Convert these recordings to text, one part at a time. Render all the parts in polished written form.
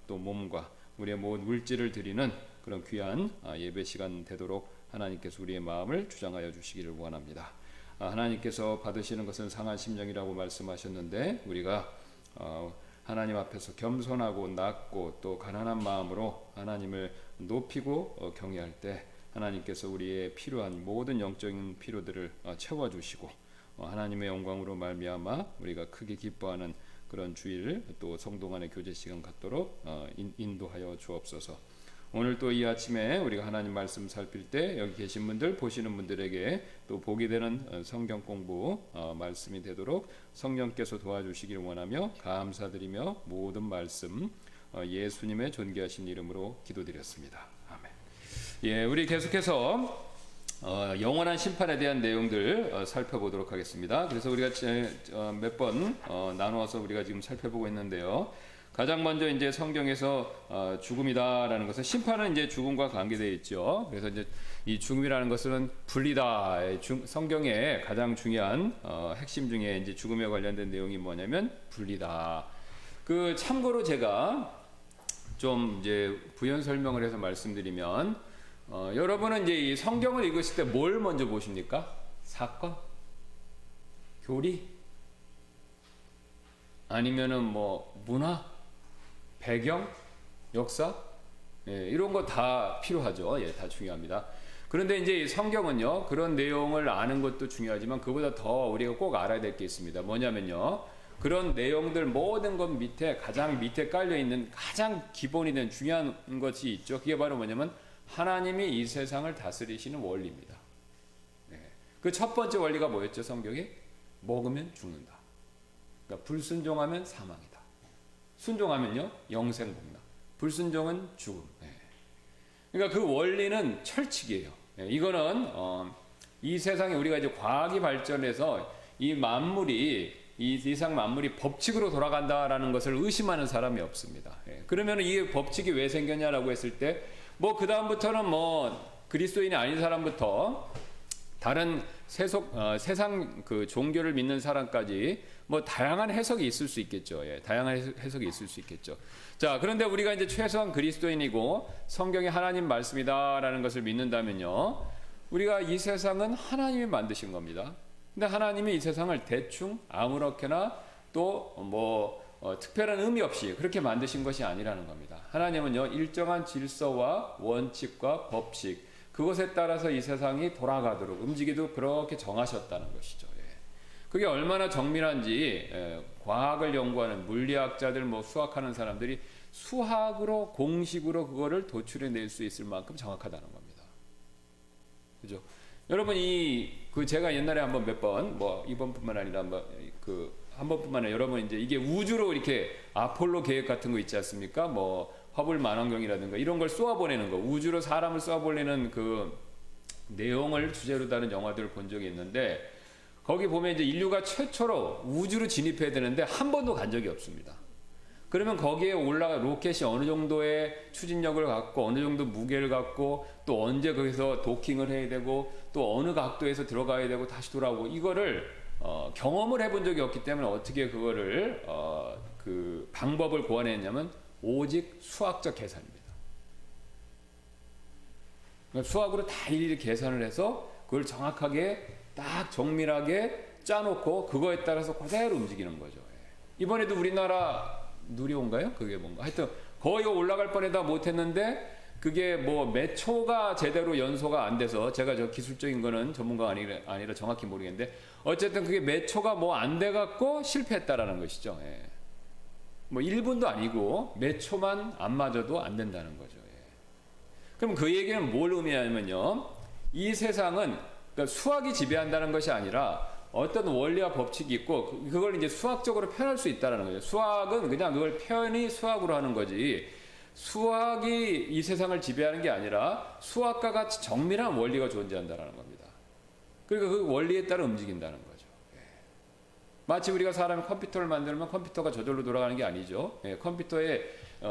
또 몸과 우리의 모든 물질을 드리는 그런 귀한 예배 시간 되도록 하나님께서 우리의 마음을 주장하여 주시기를 원합니다. 하나님께서 받으시는 것은 상한 심령이라고 말씀하셨는데 우리가 하나님 앞에서 겸손하고 낮고 또 가난한 마음으로 하나님을 높이고 경외할 때 하나님께서 우리의 필요한 모든 영적인 필요들을 채워주시고 하나님의 영광으로 말미암아 우리가 크게 기뻐하는 그런 주일 또 성도 간의 교제 시간 갖도록 인도하여 주옵소서. 오늘 또 이 아침에 우리가 하나님 말씀 살필 때 여기 계신 분들 보시는 분들에게 또 복이 되는 성경 공부 말씀이 되도록 성령께서 도와주시길 원하며 감사드리며 모든 말씀 예수님의 존귀하신 이름으로 기도드렸습니다. 아멘. 예, 우리 계속해서 영원한 심판에 대한 내용들 살펴보도록 하겠습니다. 그래서 우리가 몇 번 나누어서 우리가 지금 살펴보고 있는데요. 가장 먼저 이제 성경에서 죽음이다라는 것은 심판은 이제 죽음과 관계되어 있죠. 그래서 이제 이 죽음이라는 것은 분리다. 성경의 가장 중요한 핵심 중에 이제 죽음에 관련된 내용이 뭐냐면 분리다. 그 참고로 제가 좀 이제 부연 설명을 해서 말씀드리면 여러분은 이제 이 성경을 읽으실 때 뭘 먼저 보십니까? 사건? 교리? 아니면은 뭐 문화? 배경? 역사? 예, 이런 거 다 필요하죠. 예, 다 중요합니다. 그런데 이제 이 성경은요, 그런 내용을 아는 것도 중요하지만 그보다 더 우리가 꼭 알아야 될 게 있습니다. 뭐냐면요, 그런 내용들 모든 것 밑에 가장 밑에 깔려 있는 가장 기본이 된 중요한 것이 있죠. 그게 바로 뭐냐면 하나님이 이 세상을 다스리시는 원리입니다. 네. 그 첫 번째 원리가 뭐였죠? 성경이 먹으면 죽는다. 그러니까 불순종하면 사망이다. 순종하면요 영생복락. 불순종은 죽음. 네. 그러니까 그 원리는 철칙이에요. 네. 이거는 이 세상에 우리가 이제 과학이 발전해서 이 만물이 이 세상 만물이 법칙으로 돌아간다라는 것을 의심하는 사람이 없습니다. 예. 그러면 이 법칙이 왜 생겼냐라고 했을 때, 뭐 그 다음부터는 뭐 그리스도인이 아닌 사람부터 다른 세상 그 종교를 믿는 사람까지 뭐 다양한 해석이 있을 수 있겠죠. 예. 다양한 해석이 있을 수 있겠죠. 자, 그런데 우리가 이제 최소한 그리스도인이고 성경이 하나님 말씀이다라는 것을 믿는다면요, 우리가 이 세상은 하나님이 만드신 겁니다. 근데 하나님이 이 세상을 대충 아무렇게나 또 뭐 특별한 의미 없이 그렇게 만드신 것이 아니라는 겁니다. 하나님은요 일정한 질서와 원칙과 법칙 그것에 따라서 이 세상이 돌아가도록 움직이도록 그렇게 정하셨다는 것이죠. 예. 그게 얼마나 정밀한지 과학을 연구하는 물리학자들 뭐 수학하는 사람들이 수학으로 공식으로 그거를 도출해낼 수 있을 만큼 정확하다는 겁니다. 그죠? 여러분 제가 옛날에 한번 몇 번 뭐 이번뿐만 아니라 한 번뿐만 아니라 여러분 이제 이게 우주로 이렇게 아폴로 계획 같은 거 있지 않습니까? 뭐 허블 만원경이라든가 이런 걸 쏘아 보내는 거, 우주로 사람을 쏘아 보내는 그 내용을 주제로 다룬 영화들을 본 적이 있는데 거기 보면 이제 인류가 최초로 우주로 진입해야 되는데 한 번도 간 적이 없습니다. 그러면 거기에 로켓이 어느 정도의 추진력을 갖고 어느 정도 무게를 갖고 또 언제 거기서 도킹을 해야 되고 또 어느 각도에서 들어가야 되고 다시 돌아오고 이거를 경험을 해본 적이 없기 때문에 어떻게 그거를 그 방법을 고안했냐면 오직 수학적 계산입니다. 그러니까 수학으로 다 일일이 계산을 해서 그걸 정확하게 딱 정밀하게 짜놓고 그거에 따라서 그대로 움직이는 거죠. 이번에도 우리나라 누리호인가요? 그게 뭔가 하여튼 거기가 올라갈 뻔해다 못했는데 그게 뭐 몇 초가 제대로 연소가 안 돼서 제가 저 기술적인 거는 전문가가 아니라 정확히 모르겠는데 어쨌든 그게 몇 초가 뭐 안 돼갖고 실패했다라는 것이죠. 예. 뭐 1분도 아니고 몇 초만 안 맞아도 안 된다는 거죠. 예. 그럼 그 얘기는 뭘 의미하냐면요, 이 세상은 그러니까 수학이 지배한다는 것이 아니라 어떤 원리와 법칙이 있고 그걸 이제 수학적으로 표현할 수 있다는 거죠. 수학은 그냥 그걸 표현이 수학으로 하는 거지 수학이 이 세상을 지배하는 게 아니라 수학과 같이 정밀한 원리가 존재한다는 겁니다. 그러니까 그 원리에 따라 움직인다는 거죠. 예. 마치 우리가 사람이 컴퓨터를 만들면 컴퓨터가 저절로 돌아가는 게 아니죠. 예. 컴퓨터의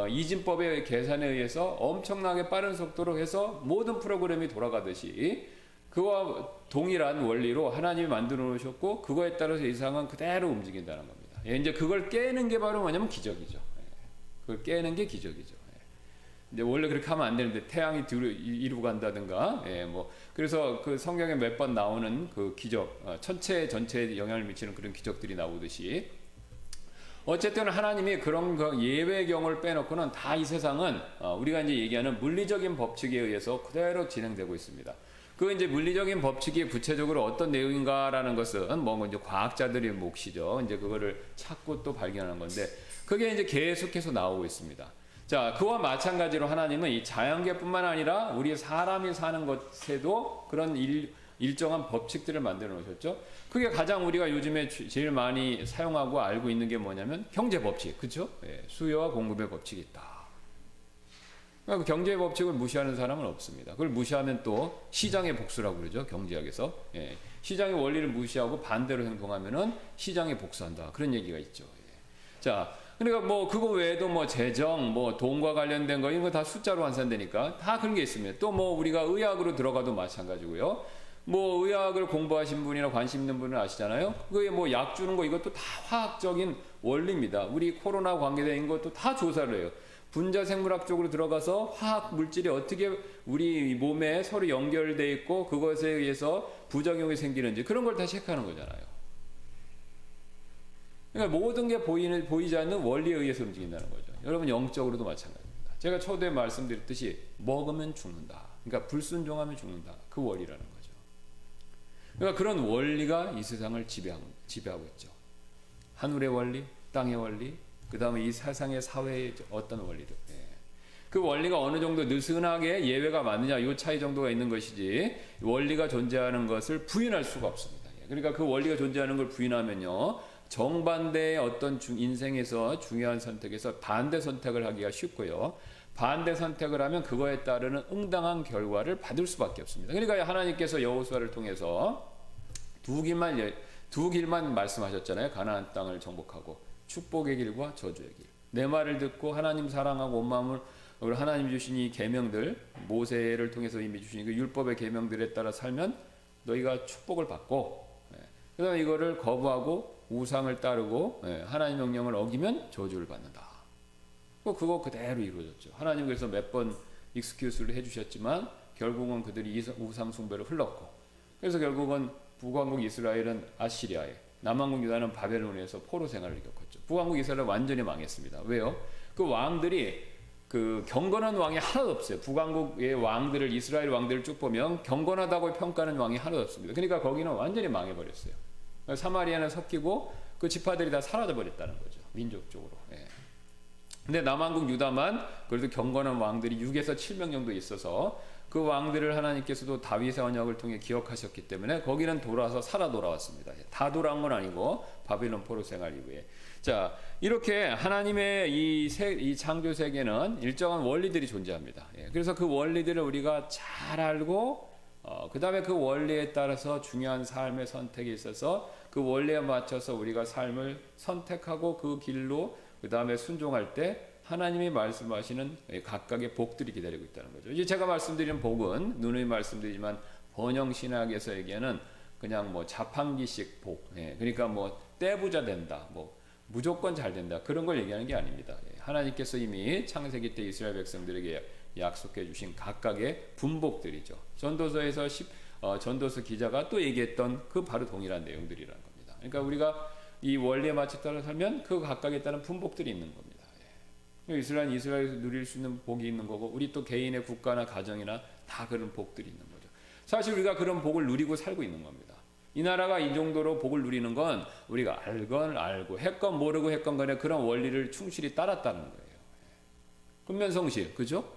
이진법의 계산에 의해서 엄청나게 빠른 속도로 해서 모든 프로그램이 돌아가듯이 그와 동일한 원리로 하나님이 만들어 놓으셨고 그거에 따라서 이 세상은 그대로 움직인다는 겁니다. 예, 이제 그걸 깨는 게 바로 뭐냐면 기적이죠. 예. 그걸 깨는 게 기적이죠. 이제 원래 그렇게 하면 안 되는데 태양이 뒤로 이루고 간다든가, 뭐 그래서 그 성경에 몇 번 나오는 그 기적, 천체 전체에 영향을 미치는 그런 기적들이 나오듯이 어쨌든 하나님이 그런 그 예외경을 빼놓고는 다 이 세상은 우리가 이제 얘기하는 물리적인 법칙에 의해서 그대로 진행되고 있습니다. 그 이제 물리적인 법칙이 구체적으로 어떤 내용인가라는 것은 뭐 이제 과학자들의 몫이죠. 이제 그거를 찾고 또 발견하는 건데 그게 이제 계속해서 나오고 있습니다. 자, 그와 마찬가지로 하나님은 이 자연계뿐만 아니라 우리 사람이 사는 것에도 그런 일정한 법칙들을 만들어 놓으셨죠. 그게 가장 우리가 요즘에 제일 많이 사용하고 알고 있는 게 뭐냐면 경제 법칙, 그렇죠? 수요와 공급의 법칙이 있다. 그러니까 경제 법칙을 무시하는 사람은 없습니다. 그걸 무시하면 또 시장의 복수라고 그러죠. 경제학에서. 시장의 원리를 무시하고 반대로 행동하면은 시장에 복수한다. 그런 얘기가 있죠. 자, 그러니까 뭐 그거 외에도 뭐 재정, 뭐 돈과 관련된 거 이런 거 다 숫자로 환산되니까 다 그런 게 있습니다. 또 뭐 우리가 의학으로 들어가도 마찬가지고요. 뭐 의학을 공부하신 분이나 관심 있는 분은 아시잖아요. 그게 뭐 약 주는 거 이것도 다 화학적인 원리입니다. 우리 코로나 관계된 것도 다 조사를 해요. 분자 생물학 쪽으로 들어가서 화학 물질이 어떻게 우리 몸에 서로 연결돼 있고 그것에 의해서 부작용이 생기는지 그런 걸 다 체크하는 거잖아요. 그러니까 모든 게 보이지 않는 원리에 의해서 움직인다는 거죠. 여러분 영적으로도 마찬가지입니다. 제가 초대에 말씀드렸듯이 먹으면 죽는다. 그러니까 불순종하면 죽는다. 그 원리라는 거죠. 그러니까 그런 원리가 이 세상을 지배하고 있죠. 하늘의 원리, 땅의 원리, 그 다음에 이 세상의 사회의 어떤 원리들. 그 원리가 어느 정도 느슨하게 예외가 맞느냐 이 차이 정도가 있는 것이지 원리가 존재하는 것을 부인할 수가 없습니다. 그러니까 그 원리가 존재하는 걸 부인하면요 정반대의 어떤 인생에서 중요한 선택에서 반대 선택을 하기가 쉽고요. 반대 선택을 하면 그거에 따르는 응당한 결과를 받을 수밖에 없습니다. 그러니까 하나님께서 여호수아를 통해서 두 길만 말씀하셨잖아요. 가나안 땅을 정복하고 축복의 길과 저주의 길. 내 말을 듣고 하나님 사랑하고 온 마음을 우리 하나님 주신 이 계명들 모세를 통해서 이미 주신 그 율법의 계명들에 따라 살면 너희가 축복을 받고 그다음에 이거를 거부하고 우상을 따르고 하나님 명령을 어기면 저주를 받는다. 그거 그대로 이루어졌죠. 하나님 그래서 몇 번 익스큐스를 해주셨지만 결국은 그들이 우상 숭배를 흘렀고 그래서 결국은 북왕국 이스라엘은 아시리아에 남왕국 유다는 바벨론에서 포로 생활을 겪었죠. 북왕국 이스라엘은 완전히 망했습니다. 왜요? 그 왕들이 그 경건한 왕이 하나도 없어요. 북왕국의 왕들을 이스라엘 왕들을 쭉 보면 경건하다고 평가하는 왕이 하나도 없습니다. 그러니까 거기는 완전히 망해버렸어요. 사마리아는 섞이고 그 지파들이 다 사라져 버렸다는 거죠. 민족적으로. 근데 남왕국 유다만 그래도 경건한 왕들이 6에서 7명 정도 있어서 그 왕들을 하나님께서도 다윗의 언약을 통해 기억하셨기 때문에 거기는 살아 돌아왔습니다. 다 돌아온 건 아니고 바빌론 포로 생활 이후에. 자, 이렇게 하나님의 이 창조 세계는 일정한 원리들이 존재합니다. 그래서 그 원리들을 우리가 잘 알고 그 다음에 그 원리에 따라서 중요한 삶의 선택에 있어서 그 원리에 맞춰서 우리가 삶을 선택하고 그 길로 그 다음에 순종할 때 하나님이 말씀하시는 각각의 복들이 기다리고 있다는 거죠. 이제 제가 말씀드리는 복은 누누이 말씀드리지만 번영신학에서 얘기하는 그냥 뭐 자판기식 복, 그러니까 뭐 떼부자 된다, 뭐 무조건 잘 된다 그런 걸 얘기하는 게 아닙니다. 하나님께서 이미 창세기 때 이스라엘 백성들에게 약속해 주신 각각의 분복들이죠. 전도서에서 전도서 기자가 또 얘기했던 그 바로 동일한 내용들이라는 겁니다. 그러니까 우리가 이 원리에 맞춰 따라 살면 그 각각에 따른 분복들이 있는 겁니다. 이스라엘에서 누릴 수 있는 복이 있는 거고 우리 또 개인의 국가나 가정이나 다 그런 복들이 있는 거죠. 사실 우리가 그런 복을 누리고 살고 있는 겁니다. 이 나라가 이 정도로 복을 누리는 건 우리가 알건 알고 했건 모르고 했건 간에 그런 원리를 충실히 따랐다는 거예요. 근면성실, 그죠?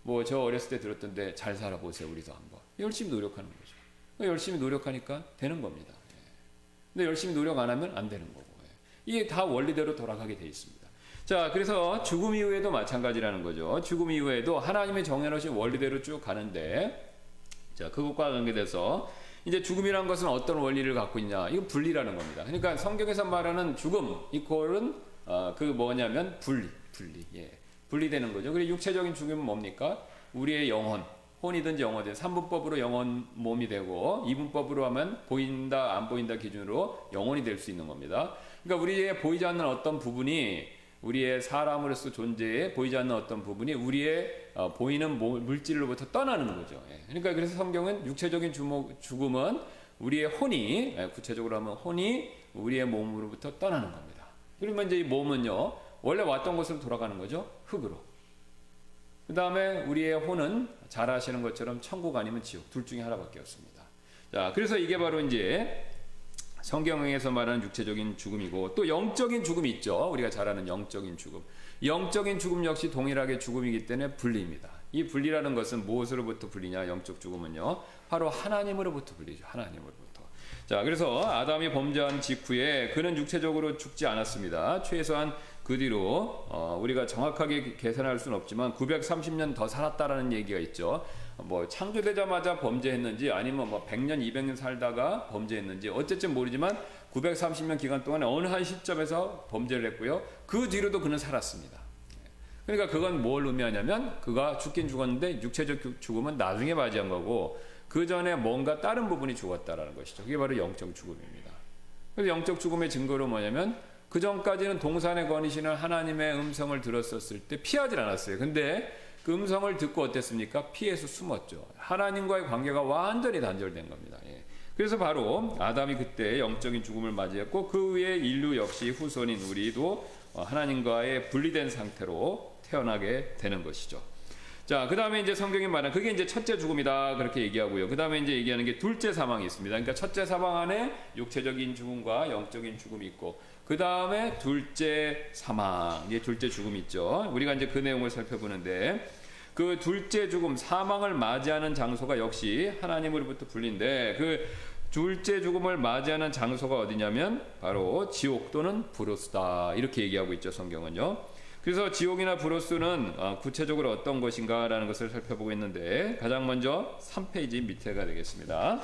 뭐 저 어렸을 때 들었던데 잘 살아보세요. 우리도 한번 열심히 노력하는 거죠. 열심히 노력하니까 되는 겁니다. 근데 열심히 노력 안 하면 안 되는 거고 이게 다 원리대로 돌아가게 돼 있습니다. 자, 그래서 죽음 이후에도 마찬가지라는 거죠. 죽음 이후에도 하나님이 정해놓으신 원리대로 쭉 가는데, 자, 그것과 관계돼서 이제 죽음이라는 것은 어떤 원리를 갖고 있냐? 이건 분리라는 겁니다. 그러니까 성경에서 말하는 죽음 이퀄은 그 뭐냐면 분리되는 거죠. 그리고 육체적인 죽음은 뭡니까? 우리의 영혼, 혼이든지 영혼이든 3분법으로 영혼 몸이 되고 2분법으로 하면 보인다 안 보인다 기준으로 영혼이 될 수 있는 겁니다. 그러니까 우리의 보이지 않는 어떤 부분이 우리의 사람으로서 존재에 보이지 않는 어떤 부분이 우리의 보이는 물질로부터 떠나는 거죠. 예. 그러니까 그래서 성경은 육체적인 죽음은 우리의 혼이, 구체적으로 하면 혼이 우리의 몸으로부터 떠나는 겁니다. 그러면 이제 이 몸은요, 원래 왔던 곳으로 돌아가는 거죠. 흙으로. 그 다음에 우리의 혼은 잘 아시는 것처럼 천국 아니면 지옥, 둘 중에 하나밖에 없습니다. 자, 그래서 이게 바로 이제 성경에서 말하는 육체적인 죽음이고, 또 영적인 죽음이 있죠. 우리가 잘 아는 영적인 죽음. 영적인 죽음 역시 동일하게 죽음이기 때문에 분리입니다. 이 분리라는 것은 무엇으로부터 분리냐? 영적 죽음은요, 바로 하나님으로부터 분리죠. 하나님으로부터. 자, 그래서 아담이 범죄한 직후에 그는 육체적으로 죽지 않았습니다. 최소한 그 뒤로 우리가 정확하게 계산할 수는 없지만 930년 더 살았다라는 얘기가 있죠. 뭐 창조되자마자 범죄했는지 아니면 뭐 100년, 200년 살다가 범죄했는지 어쨌든 모르지만 930년 기간 동안에 어느 한 시점에서 범죄를 했고요. 그 뒤로도 그는 살았습니다. 그러니까 그건 뭘 의미하냐면 그가 죽긴 죽었는데 육체적 죽음은 나중에 맞이한 거고 그 전에 뭔가 다른 부분이 죽었다라는 것이죠. 그게 바로 영적 죽음입니다. 그래서 영적 죽음의 증거로 뭐냐면 그 전까지는 동산에 거니시는 하나님의 음성을 들었었을 때 피하지 않았어요. 근데 그 음성을 듣고 어땠습니까? 피해서 숨었죠. 하나님과의 관계가 완전히 단절된 겁니다. 예. 그래서 바로 아담이 그때 영적인 죽음을 맞이했고 그 후에 인류 역시 후손인 우리도 하나님과의 분리된 상태로 태어나게 되는 것이죠. 자, 그 다음에 이제 성경이 말하는 그게 이제 첫째 죽음이다 그렇게 얘기하고요. 그 다음에 이제 얘기하는 게 둘째 사망이 있습니다. 그러니까 첫째 사망 안에 육체적인 죽음과 영적인 죽음이 있고 그 다음에 둘째 사망, 이게 둘째 죽음이 있죠. 우리가 이제 그 내용을 살펴보는데 그 둘째 죽음, 사망을 맞이하는 장소가 역시 하나님으로부터 분리인데 그 둘째 죽음을 맞이하는 장소가 어디냐면 바로 지옥 또는 브로스다 이렇게 얘기하고 있죠. 성경은요. 그래서 지옥이나 브로스는 구체적으로 어떤 것인가라는 것을 살펴보고 있는데 가장 먼저 3페이지 밑에가 되겠습니다.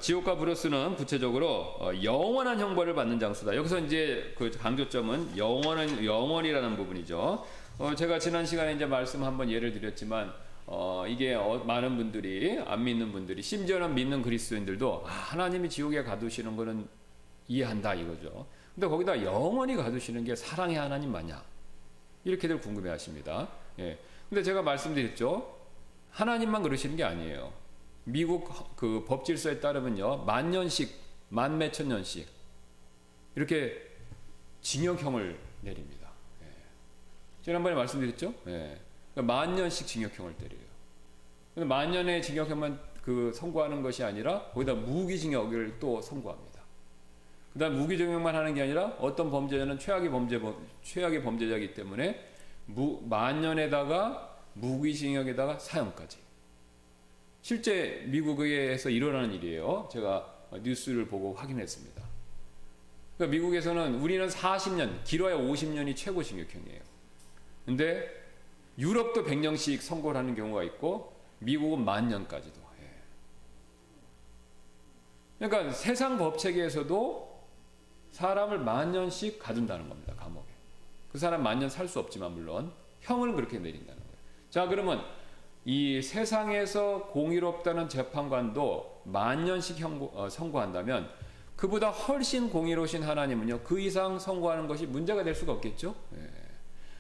지옥과 브로스는 구체적으로 영원한 형벌을 받는 장소다. 여기서 이제 그 강조점은 영원이라는 부분이죠. 제가 지난 시간에 이제 말씀 한번 예를 드렸지만 이게 많은 분들이 안 믿는 분들이 심지어는 믿는 그리스도인들도 하나님이 지옥에 가두시는 거는 이해한다 이거죠. 근데 거기다 영원히 가두시는 게 사랑의 하나님 맞냐? 이렇게들 궁금해하십니다. 예. 근데 제가 말씀드렸죠. 하나님만 그러시는 게 아니에요. 미국 그 법질서에 따르면요, 10,000년씩, 몇천 년씩 이렇게 징역형을 내립니다. 예. 지난번에 말씀드렸죠. 예. 그러니까 10,000년씩 징역형을 때려요. 근데 10,000년의 징역형만 그 선고하는 것이 아니라 거기다 무기징역을 또 선고합니다. 그다음 무기징역만 하는 게 아니라 어떤 범죄자는 최악의 범죄자이기 때문에 10,000년에다가 무기징역에다가 사형까지. 실제 미국에서 일어나는 일이에요. 제가 뉴스를 보고 확인했습니다. 그러니까 미국에서는 우리는 40년, 길어야 50년이 최고 징역형이에요. 근데 유럽도 100년씩 선고를 하는 경우가 있고 미국은 10,000년까지도. 그러니까 세상 법체계에서도 사람을 10,000년씩 가둔다는 겁니다. 감옥에. 그 사람 10,000년 살 수 없지만 물론 형을 그렇게 내린다는 거예요. 자, 그러면 이 세상에서 공의롭다는 재판관도 10,000년씩 선고한다면 그보다 훨씬 공의로우신 하나님은요, 그 이상 선고하는 것이 문제가 될 수가 없겠죠. 예.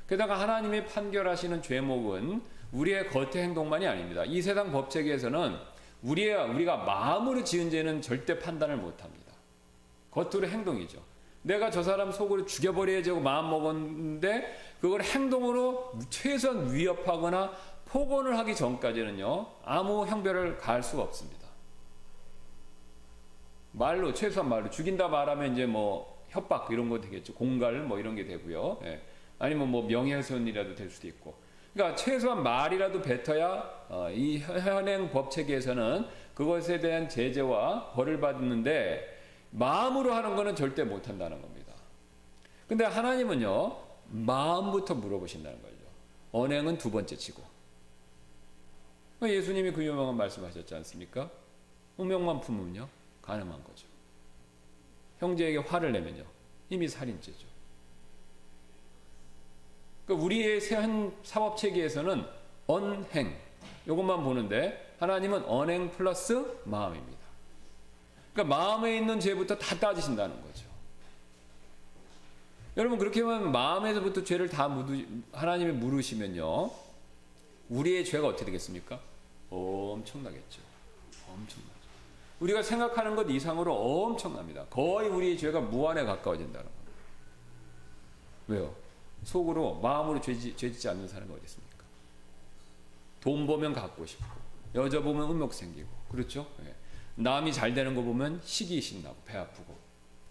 게다가 하나님이 판결하시는 죄목은 우리의 겉의 행동만이 아닙니다. 이 세상 법체계에서는 우리가 마음으로 지은 죄는 절대 판단을 못합니다. 겉으로 행동이죠. 내가 저 사람 속으로 죽여버려야지 하고 마음 먹었는데 그걸 행동으로 최소한 위협하거나 폭언을 하기 전까지는요, 아무 형벌을 가할 수가 없습니다. 말로, 최소한 말로 죽인다 말하면 이제 뭐 협박 이런 거 되겠죠. 공갈 뭐 이런 게 되고요. 예. 아니면 뭐 명예훼손이라도 될 수도 있고. 그러니까 최소한 말이라도 뱉어야 이 현행 법 체계에서는 그것에 대한 제재와 벌을 받는데 마음으로 하는 거는 절대 못 한다는 겁니다. 근데 하나님은요, 마음부터 물어보신다는 거죠. 언행은 두 번째 치고. 예수님이 그 유명한 말씀하셨지 않습니까? 우명만 품으면요, 가늠한 거죠. 형제에게 화를 내면요, 이미 살인죄죠. 그러니까 우리의 한 사법 체계에서는 언행, 이것만 보는데 하나님은 언행 플러스 마음입니다. 그러니까 마음에 있는 죄부터 다 따지신다는 거죠. 여러분 그렇게 하면 마음에서부터 죄를 다 하나님이 물으시면요, 우리의 죄가 어떻게 되겠습니까? 엄청나겠죠. 엄청나죠. 우리가 생각하는 것 이상으로 엄청납니다. 거의 우리의 죄가 무한에 가까워진다는 겁니다. 왜요? 속으로 마음으로 죄 짓지 않는 사람이 어디 있습니까? 돈 보면 갖고 싶고, 여자 보면 음욕 생기고, 그렇죠? 예. 남이 잘 되는 거 보면 시기심 나고 배 아프고,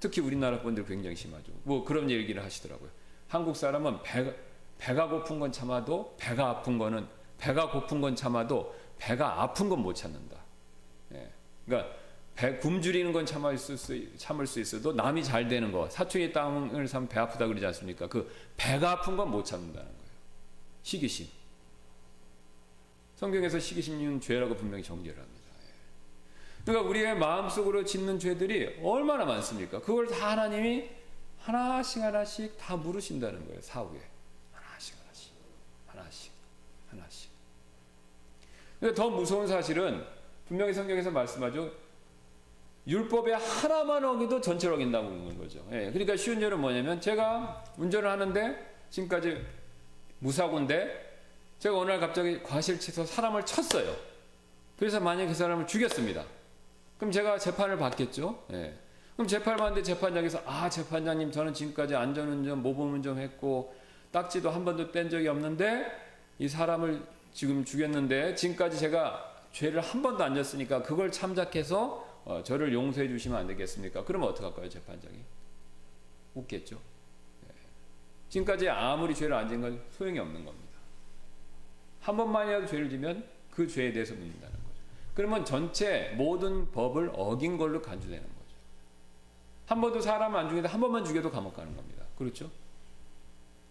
특히 우리나라 분들 굉장히 심하죠. 뭐 그런 얘기를 하시더라고요. 한국 사람은 배가 고픈 건 참아도 배가 고픈 건 참아도 배가 아픈 건 못 참는다. 예. 그러니까 굶주리는 건 참을 수 있어도 남이 잘 되는 거, 사촌의 땅을 사면 배 아프다 그러지 않습니까? 그 배가 아픈 건 못 참는다는 거예요. 시기심. 성경에서 시기심은 죄라고 분명히 정죄를 합니다. 그러니까 우리의 마음속으로 짓는 죄들이 얼마나 많습니까? 그걸 다 하나님이 하나씩 다 물으신다는 거예요. 사후에 하나씩. 그러니까 더 무서운 사실은 분명히 성경에서 말씀하죠. 율법의 하나만 어기도 전체를 어긴다고 하는 거죠. 예, 그러니까 쉬운 예는 뭐냐면, 제가 운전을 하는데 지금까지 무사고인데 제가 어느 날 갑자기 과실치서 사람을 쳤어요. 그래서 만약에 그 사람을 죽였습니다. 그럼 제가 재판을 받겠죠. 예. 그럼 재판을 받는데 재판장에서 재판장님, 저는 지금까지 안전운전, 모범운전 했고 딱지도 한 번도 뗀 적이 없는데 이 사람을 지금 죽였는데 지금까지 제가 죄를 한 번도 안 졌으니까 그걸 참작해서 저를 용서해 주시면 안 되겠습니까? 그러면 어떡할까요, 재판장이? 웃겠죠. 예. 지금까지 아무리 죄를 안 진 건 소용이 없는 겁니다. 한 번만이라도 죄를 지면 그 죄에 대해서 묻는다는 거죠. 그러면 전체 모든 법을 어긴 걸로 간주되는 거죠. 한 번도 사람 안 죽이는데 한 번만 죽여도 감옥 가는 겁니다. 그렇죠?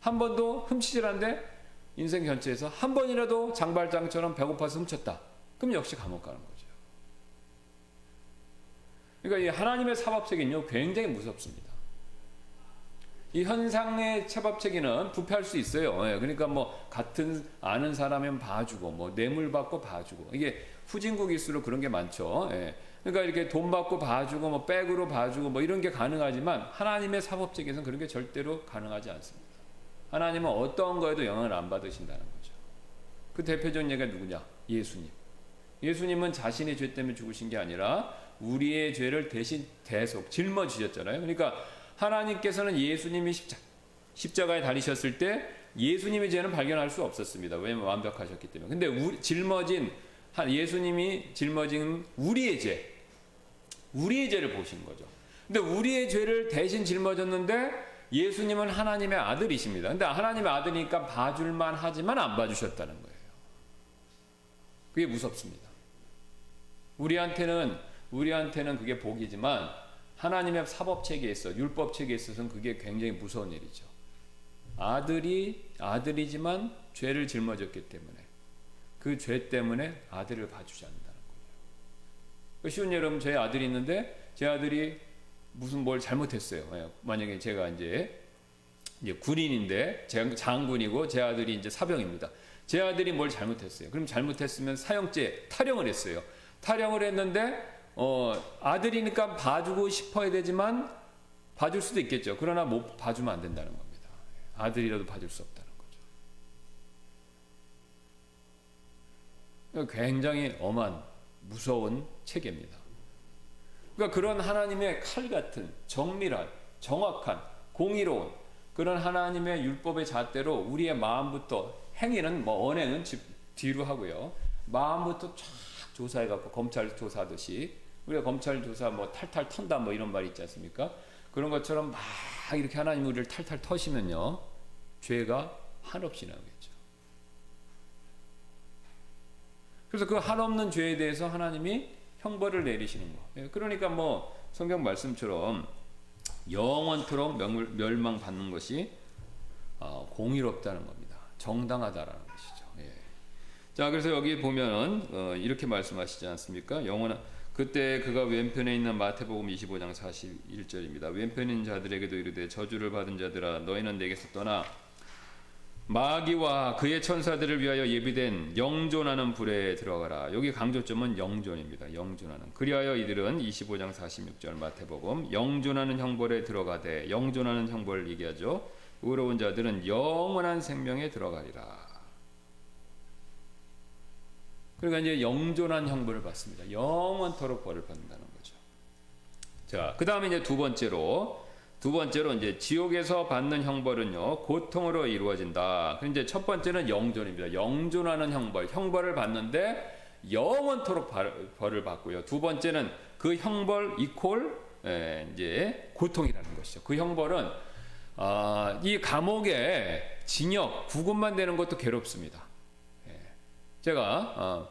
한 번도 흠치질한데 인생 전체에서 한 번이라도 장발장처럼 배고파서 훔쳤다. 그럼 역시 감옥 가는 거죠. 그러니까 이 하나님의 사법체계는요, 굉장히 무섭습니다. 이 현상의 사법체계는 부패할 수 있어요. 예, 그러니까 뭐 같은 아는 사람이면 봐주고, 뭐 뇌물 받고 봐주고, 이게 후진국일수록 그런 게 많죠. 예. 그러니까 이렇게 돈 받고 봐주고, 뭐 백으로 봐주고, 뭐 이런 게 가능하지만 하나님의 사법체계에서는 그런 게 절대로 가능하지 않습니다. 하나님은 어떤 거에도 영향을 안 받으신다는 거죠. 그 대표적인 예가 누구냐? 예수님. 예수님은 자신의 죄 때문에 죽으신 게 아니라 우리의 죄를 대신 대속 짊어지셨잖아요. 그러니까 하나님께서는 예수님이 십자가에 달리셨을 때 예수님의 죄는 발견할 수 없었습니다. 왜냐하면 완벽하셨기 때문에. 근데 예수님이 짊어진 우리의 죄를 보신 거죠. 근데 우리의 죄를 대신 짊어졌는데 예수님은 하나님의 아들이십니다. 근데 하나님의 아들이니까 봐줄만 하지만 안 봐주셨다는 거예요. 그게 무섭습니다. 우리한테는 그게 복이지만 하나님의 사법체계에서, 율법체계에 있어서는 그게 굉장히 무서운 일이죠. 아들이지만 죄를 짊어졌기 때문에 그 죄 때문에 아들을 봐주지 않는다는 거죠. 쉬운 예로 제 아들이 있는데 제 아들이 무슨 뭘 잘못했어요. 만약에 제가 이제 군인인데 장군이고 제 아들이 이제 사병입니다. 제 아들이 뭘 잘못했어요. 그럼 잘못했으면 사형죄 탈영을 했어요. 탈영을 했는데 아들이니까 봐주고 싶어야 되지만 봐줄 수도 있겠죠. 그러나 못 봐주면 안 된다는 겁니다. 아들이라도 봐줄 수 없다는 거죠. 굉장히 엄한 무서운 체계입니다. 그러니까 그런 하나님의 칼 같은 정밀한, 정확한, 공의로운 그런 하나님의 율법의 잣대로 우리의 마음부터, 행위는 언행은 뒤로 하고요. 마음부터 쫙 조사해갖고 검찰 조사하듯이, 우리가 검찰 조사 탈탈 턴다 이런 말 있지 않습니까? 그런 것처럼 막 이렇게 하나님 우리를 탈탈 터시면요, 죄가 한없이 나오겠죠. 그래서 그 한없는 죄에 대해서 하나님이 형벌을 내리시는 거. 그러니까 성경 말씀처럼 영원토록 멸망받는 것이 공의롭다는 겁니다. 정당하다라는 것이죠. 예. 자, 그래서 여기 보면 이렇게 말씀하시지 않습니까? 그때 그가 왼편에 있는 마태복음 25장 41절입니다. 왼편인 자들에게도 이르되 저주를 받은 자들아 너희는 내게서 떠나 마귀와 그의 천사들을 위하여 예비된 영존하는 불에 들어가라. 여기 강조점은 영존입니다. 영존하는. 그리하여 이들은 25장 46절 마태복음 영존하는 형벌에 들어가되, 영존하는 형벌을 얘기하죠. 의로운 자들은 영원한 생명에 들어가리라. 그러니까 이제 영존한 형벌을 받습니다. 영원토록 벌을 받는다는 거죠. 자, 그 다음에 이제 두 번째로 이제 지옥에서 받는 형벌은요, 고통으로 이루어진다. 이제 첫 번째는 영존입니다. 영존하는 형벌을 받는데 영원토록 벌을 받고요. 두 번째는 그 형벌 이퀄 이제 고통이라는 것이죠. 그 형벌은 이 감옥에 징역 9군만 되는 것도 괴롭습니다. 제가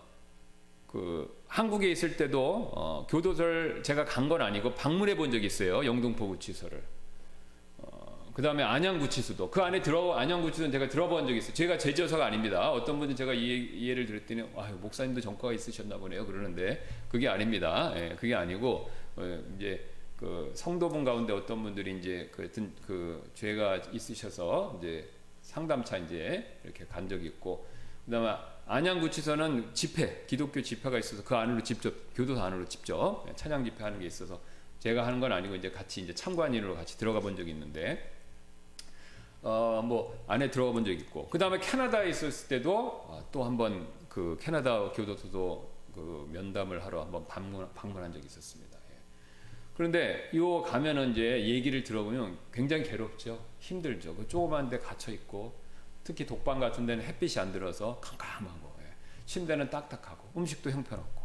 그 한국에 있을 때도 교도소를 제가 간 건 아니고 방문해 본 적이 있어요. 영등포 구치소를. 그 다음에 안양구치소도 그 안에 안양구치소는 제가 들어본 적이 있어요. 제가 제지어서가 아닙니다. 어떤 분은 제가 이해를 들었더니 목사님도 전과가 있으셨나 보네요. 그러는데 그게 아닙니다. 그게 아니고 이제 그 성도분 가운데 어떤 분들이 이제 그 죄가 있으셔서 이제 상담차 이제 이렇게 간 적이 있고, 그다음에 안양구치소는 집회, 기독교 집회가 있어서 그 안으로 직접 교도소 안으로 직접 찬양 집회하는 게 있어서 제가 하는 건 아니고 이제 같이 이제 참관인으로 같이 들어가 본 적이 있는데, 뭐 안에 들어가 본 적이 있고, 그 다음에 캐나다에 있었을 때도 또 한번 그 캐나다 교도소도 그 면담을 하러 한번 방문한 적이 있었습니다. 그런데 요 가면은 이제 얘기를 들어보면 굉장히 괴롭죠. 힘들죠. 그 조그만 데 갇혀 있고, 특히 독방 같은 데는 햇빛이 안 들어서 캄캄하고, 침대는 딱딱하고, 음식도 형편없고,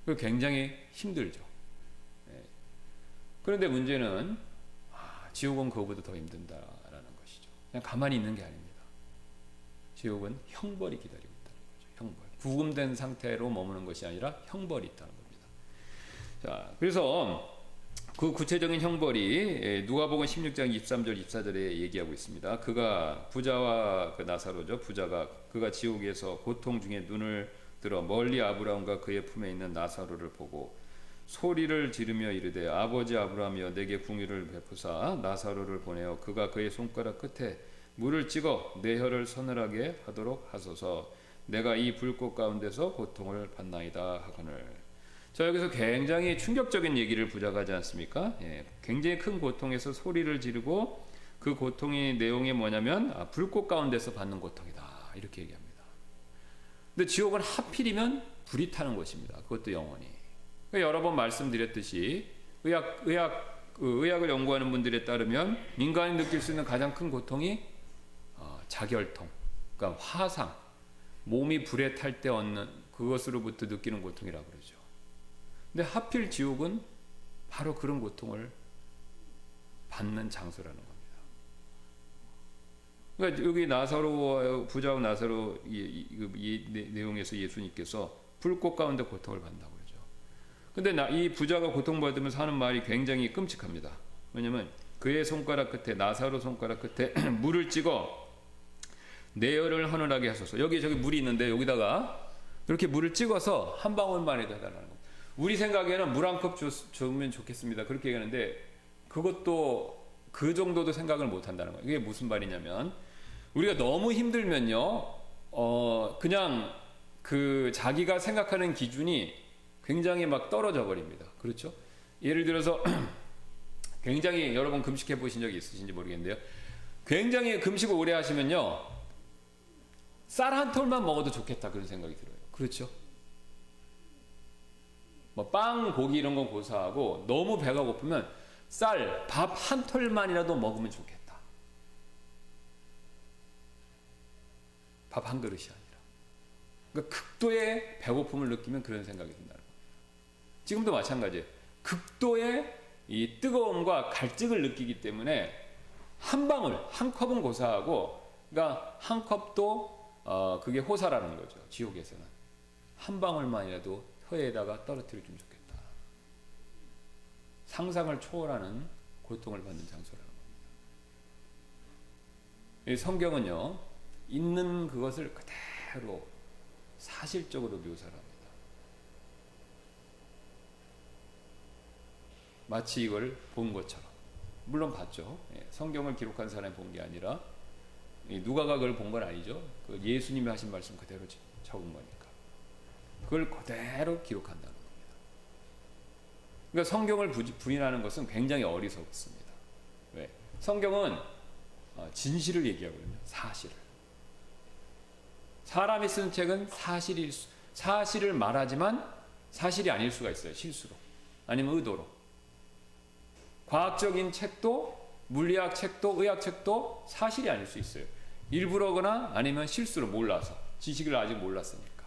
그 굉장히 힘들죠. 그런데 문제는 지옥은 그거보다 더 힘든다라는 것이죠. 그냥 가만히 있는 게 아닙니다. 지옥은 형벌이 기다리고 있다는 거죠. 형벌. 구금된 상태로 머무는 것이 아니라 형벌이 있다는 겁니다. 자, 그래서 그 구체적인 형벌이 누가복음 16장 23절 24절에 얘기하고 있습니다. 그가 부자와 그 나사로죠. 부자가 그가 지옥에서 고통 중에 눈을 들어 멀리 아브라함과 그의 품에 있는 나사로를 보고 소리를 지르며 이르되 아버지 아브라함이여 내게 궁유를 베푸사 나사로를 보내어 그가 그의 손가락 끝에 물을 찍어 내 혀를 서늘하게 하도록 하소서. 내가 이 불꽃 가운데서 고통을 받나이다 하거늘. 자, 여기서 굉장히 충격적인 얘기를 부자가 하지 않습니까? 굉장히 큰 고통에서 소리를 지르고, 그 고통의 내용이 뭐냐면 불꽃 가운데서 받는 고통이다, 이렇게 얘기합니다. 근데 지옥은 하필이면 불이 타는 것입니다. 그것도 영원히. 그러니까 여러 번 말씀드렸듯이 의학을 연구하는 분들에 따르면 인간이 느낄 수 있는 가장 큰 고통이 자결통, 그러니까 화상, 몸이 불에 탈 때 얻는 그것으로부터 느끼는 고통이라고 그러죠. 근데 하필 지옥은 바로 그런 고통을 받는 장소라는 겁니다. 그러니까 여기 나사로, 부자와 나사로 이 내용에서 예수님께서 불꽃 가운데 고통을 받는다고 그러죠. 근데 이 부자가 고통받으면서 하는 말이 굉장히 끔찍합니다. 왜냐면 그의 손가락 끝에, 나사로 손가락 끝에 물을 찍어 내 혀를 허늘하게 하소서. 여기 저기 물이 있는데 여기다가 이렇게 물을 찍어서 한 방울만 해도 해달라는 겁니다. 우리 생각에는 물 한 컵 주면 좋겠습니다, 그렇게 얘기하는데 그것도 그 정도도 생각을 못 한다는 거예요. 이게 무슨 말이냐면 우리가 너무 힘들면요, 그냥 그 자기가 생각하는 기준이 굉장히 막 떨어져 버립니다. 그렇죠? 예를 들어서 굉장히 여러 번 금식해 보신 적이 있으신지 모르겠는데요, 굉장히 금식을 오래 하시면요, 쌀 한 톨만 먹어도 좋겠다, 그런 생각이 들어요. 그렇죠? 뭐 빵, 고기 이런 건 고사하고 너무 배가 고프면 쌀, 밥 한 톨만이라도 먹으면 좋겠다. 밥 한 그릇이 아니라. 그러니까 극도의 배고픔을 느끼면 그런 생각이 든다는 거예요. 지금도 마찬가지예요. 극도의 이 뜨거움과 갈증을 느끼기 때문에 한 방울, 한 컵은 고사하고, 그러니까 한 컵도 그게 호사라는 거죠. 지옥에서는 한 방울만이라도 혀에다가 떨어뜨려주면 좋겠다. 상상을 초월하는 고통을 받는 장소라는 겁니다. 이 성경은요, 있는 그것을 그대로 사실적으로 묘사를 합니다. 마치 이걸 본 것처럼. 물론 봤죠. 성경을 기록한 사람이 본 게 아니라 누가가 그걸 본 건 아니죠. 그 예수님이 하신 말씀 그대로 적은 거니까. 그걸 그대로 기록한다는 겁니다. 그러니까 성경을 부인하는 것은 굉장히 어리석습니다. 왜? 성경은 진실을 얘기하거든요. 사실을. 사람이 쓴 책은 사실을 말하지만 사실이 아닐 수가 있어요. 실수로. 아니면 의도로. 과학적인 책도 물리학 책도 의학 책도 사실이 아닐 수 있어요. 일부러거나 아니면 실수로 몰라서 지식을 아직 몰랐으니까.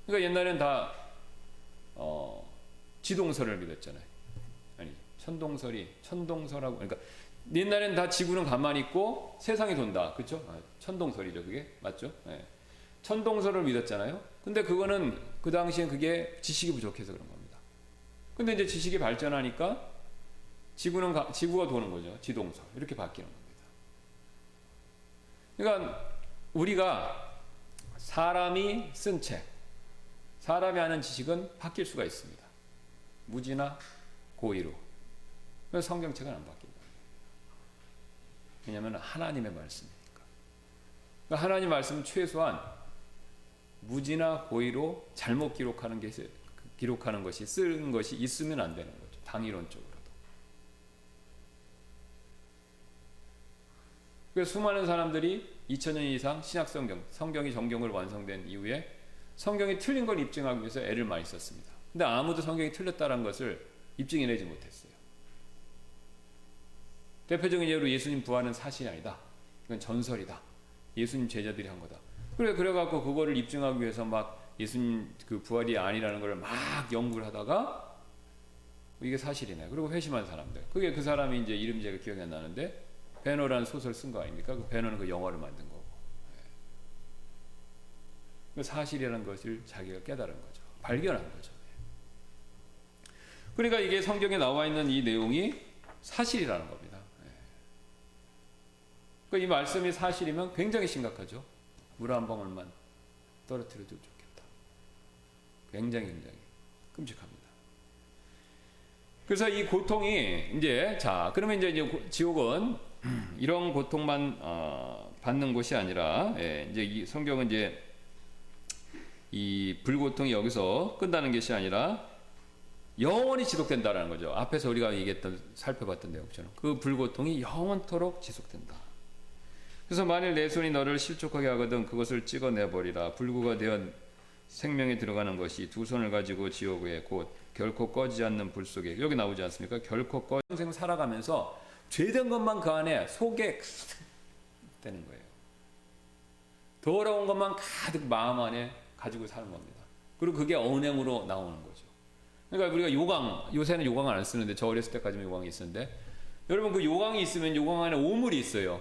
그러니까 옛날엔 다 지동설을 믿었잖아요. 아니 천동설하고 그러니까 옛날엔 다 지구는 가만히 있고 세상이 돈다. 그렇죠? 천동설이죠. 그게 맞죠? 네. 천동설을 믿었잖아요. 근데 그거는 그 당시엔 그게 지식이 부족해서 그런 겁니다. 근데 이제 지식이 발전하니까 지구가 도는 거죠. 지동설 이렇게 바뀌는 겁니다. 그러니까 우리가 사람이 쓴 책, 사람이 아는 지식은 바뀔 수가 있습니다. 무지나 고의로. 그래서 성경책은 안 바뀐다. 왜냐하면 하나님의 말씀이니까. 그러니까 하나님 말씀은 최소한 무지나 고의로 잘못 기록하는 것이 쓰는 것이 있으면 안 되는 거죠. 당이론적으로도. 그래서 수많은 사람들이 2000년 이상 성경이 정경으로 완성된 이후에 성경이 틀린 걸 입증하기 위해서 애를 많이 썼습니다. 근데 아무도 성경이 틀렸다는 것을 입증해내지 못했어요. 대표적인 예로 예수님 부활은 사실이 아니다. 이건 전설이다. 예수님 제자들이 한 거다. 그래갖고 그거를 입증하기 위해서 막 예수님 그 부활이 아니라는 걸 막 연구를 하다가 이게 사실이네. 그리고 회심한 사람들. 그게 그 사람이 이제 이름 제가 기억이 안 나는데 배너라는 소설 쓴 거 아닙니까? 그 배너는 그 영화를 만든 거고. 그 사실이라는 것을 자기가 깨달은 거죠. 발견한 거죠. 그러니까 이게 성경에 나와 있는 이 내용이 사실이라는 겁니다. 그러니까 이 말씀이 사실이면 굉장히 심각하죠. 물 한 방울만 떨어뜨려도 좋겠다. 굉장히 끔찍합니다. 그래서 이 고통이 그러면 이제 지옥은 이런 고통만 받는 곳이 아니라 이제 이 성경은 이제 이 불고통이 여기서 끝나는 것이 아니라 영원히 지속된다라는 거죠. 앞에서 우리가 살펴봤던 내용처럼 그 불고통이 영원토록 지속된다. 그래서 만일 내 손이 너를 실족하게 하거든 그것을 찍어내버리라. 불구가 되어 생명에 들어가는 것이 두 손을 가지고 지옥에 곧 결코 꺼지지 않는 불 속에 여기 나오지 않습니까? 결코 평생 살아가면서 죄된 것만 그 안에 속에 가득 되는 거예요. 더러운 것만 가득 마음 안에 가지고 사는 겁니다. 그리고 그게 언행으로 나오는 거죠. 그러니까 우리가 요새는 요강을 안 쓰는데 저 어렸을 때까지는 요강이 있었는데 여러분 그 요강이 있으면 요강 안에 오물이 있어요.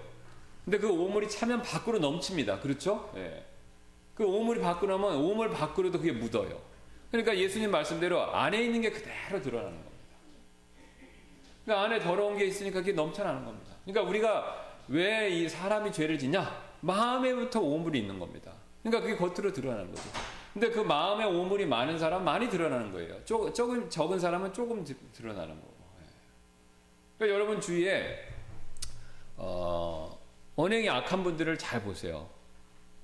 근데 그 오물이 차면 밖으로 넘칩니다. 그렇죠? 예. 그 오물이 밖으로 나면 오물 밖으로도 그게 묻어요. 그러니까 예수님 말씀대로 안에 있는 게 그대로 드러나는 겁니다. 그러니까 안에 더러운 게 있으니까 그게 넘쳐나는 겁니다. 그러니까 우리가 왜 이 사람이 죄를 짓냐? 마음에부터 오물이 있는 겁니다. 그러니까 그게 겉으로 드러나는 거죠. 근데 그 마음에 오물이 많은 사람 많이 드러나는 거예요. 적은 사람은 조금 드러나는 거고. 그러니까 여러분 주위에 언행이 악한 분들을 잘 보세요.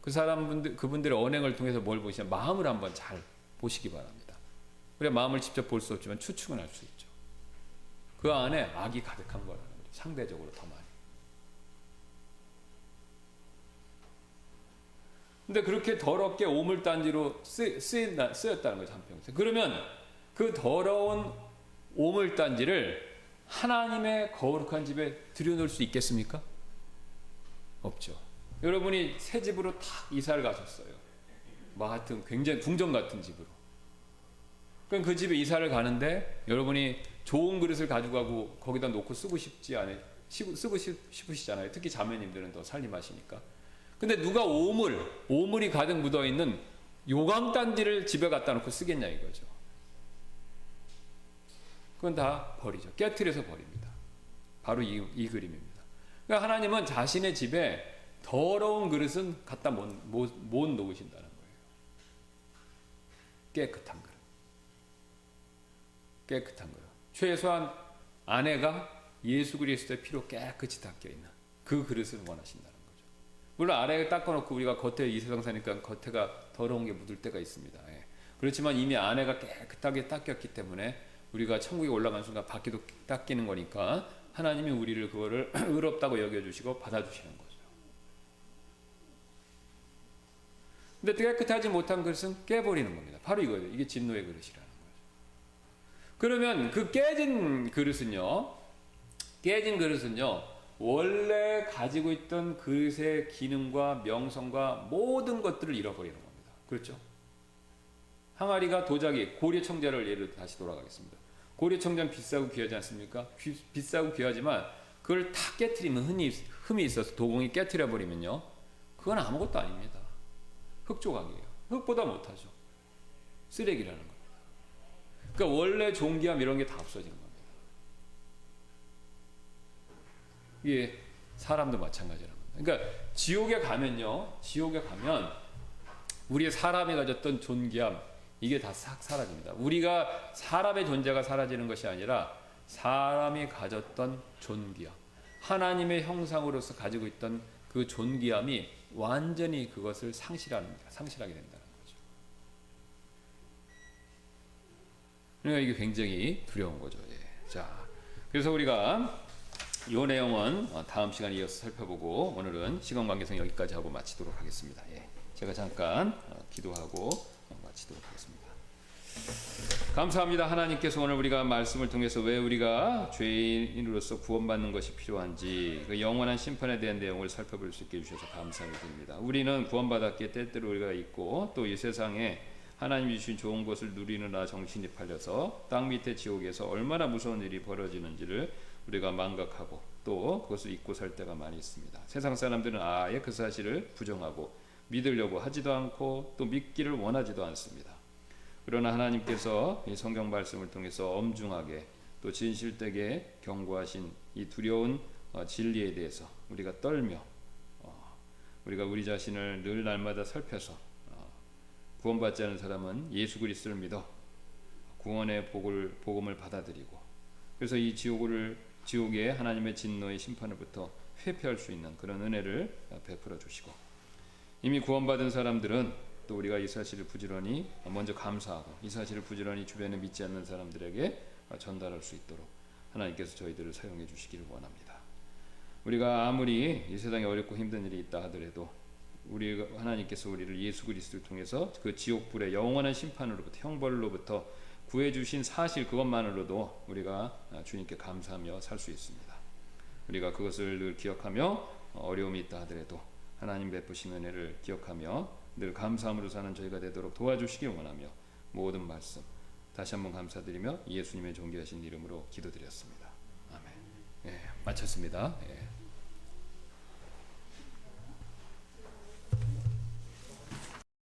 그분들의 언행을 통해서 뭘 보시냐? 마음을 한번 잘 보시기 바랍니다. 우리가 마음을 직접 볼 수 없지만 추측은 할 수 있죠. 그 안에 악이 가득한 거라는 거죠. 상대적으로 더 많이. 근데 그렇게 더럽게 오물단지로 쓰였다는 거죠, 한평생. 그러면 그 더러운 오물단지를 하나님의 거룩한 집에 들여놓을 수 있겠습니까? 없죠. 여러분이 새 집으로 탁 이사를 가셨어요. 하여튼 굉장히 궁전 같은 집으로. 그럼 그 집에 이사를 가는데 여러분이 좋은 그릇을 가지고 가고 거기다 놓고 쓰고 싶으시잖아요. 특히 자매님들은 더 살림하시니까. 근데 누가 오물이 가득 묻어있는 요강단지를 집에 갖다 놓고 쓰겠냐 이거죠. 그건 다 버리죠. 깨트려서 버립니다. 바로 이 그림입니다. 그러니까 하나님은 자신의 집에 더러운 그릇은 갖다 못 놓으신다는 거예요. 깨끗한 그릇. 깨끗한 그릇. 최소한 아내가 예수 그리스도의 피로 깨끗이 닦여 있는 그 그릇을 원하신다는 거예요. 물론 아래에 닦아놓고 우리가 겉에 이 세상 사니까 겉에가 더러운 게 묻을 때가 있습니다. 예. 그렇지만 이미 안에가 깨끗하게 닦였기 때문에 우리가 천국에 올라가는 순간 밖에도 닦이는 거니까 하나님이 우리를 그거를 의롭다고 여겨주시고 받아주시는 거죠. 근데 깨끗하지 못한 그릇은 깨버리는 겁니다. 바로 이거예요. 이게 진노의 그릇이라는 거죠. 그러면 그 깨진 그릇은요 원래 가지고 있던 그릇의 기능과 명성과 모든 것들을 잃어버리는 겁니다. 그렇죠? 항아리가 도자기, 고려 청자를 예를 들어 다시 돌아가겠습니다. 고려 청자는 비싸고 귀하지 않습니까? 비싸고 귀하지만 그걸 다 깨트리면 흠이 있어서 도공이 깨트려 버리면요 그건 아무것도 아닙니다. 흙 조각이에요. 흙보다 못하죠. 쓰레기라는 겁니다. 그러니까 원래 존귀함 이런 게 다 없어지는 겁니다. 이게 사람도 마찬가지라는 겁니다. 그러니까 지옥에 가면 우리의 사람이 가졌던 존귀함 이게 다 싹 사라집니다. 우리가 사람의 존재가 사라지는 것이 아니라 사람이 가졌던 존귀함, 하나님의 형상으로서 가지고 있던 그 존귀함이 완전히 그것을 상실하게 된다는 거죠. 그러니까 이게 굉장히 두려운 거죠. 예. 자, 그래서 우리가 이 내용은 다음 시간에 이어서 살펴보고 오늘은 시간 관계상 여기까지 하고 마치도록 하겠습니다. 예. 제가 잠깐 기도하고 마치도록 하겠습니다. 감사합니다. 하나님께서 오늘 우리가 말씀을 통해서 왜 우리가 죄인으로서 구원받는 것이 필요한지 그 영원한 심판에 대한 내용을 살펴볼 수 있게 해주셔서 감사드립니다. 우리는 구원받았기에 때때로 우리가 있고 또 이 세상에 하나님이 주신 좋은 것을 누리느라 정신이 팔려서 땅 밑의 지옥에서 얼마나 무서운 일이 벌어지는지를 우리가 망각하고 또 그것을 잊고 살 때가 많이 있습니다. 세상 사람들은 아예 그 사실을 부정하고 믿으려고 하지도 않고 또 믿기를 원하지도 않습니다. 그러나 하나님께서 이 성경 말씀을 통해서 엄중하게 또 진실되게 경고하신 이 두려운 진리에 대해서 우리가 떨며 우리가 우리 자신을 늘 날마다 살펴서 구원받지 않은 사람은 예수 그리스도를 믿어 구원의 복음을 받아들이고 그래서 이 지옥의 하나님의 진노의 심판으로부터 회피할 수 있는 그런 은혜를 베풀어 주시고 이미 구원받은 사람들은 또 우리가 이 사실을 부지런히 먼저 감사하고 이 사실을 부지런히 주변에 믿지 않는 사람들에게 전달할 수 있도록 하나님께서 저희들을 사용해 주시기를 원합니다. 우리가 아무리 이 세상에 어렵고 힘든 일이 있다 하더라도 하나님께서 우리를 예수 그리스도를 통해서 그 지옥불의 영원한 심판으로부터 형벌로부터 구해주신 사실 그것만으로도 우리가 주님께 감사하며 살 수 있습니다. 우리가 그것을 늘 기억하며 어려움이 있다 하더라도 하나님 베푸신 은혜를 기억하며 늘 감사함으로 사는 저희가 되도록 도와주시기 원하며 모든 말씀 다시 한번 감사드리며 예수님의 존귀하신 이름으로 기도드렸습니다. 아멘. 예, 마쳤습니다. 예.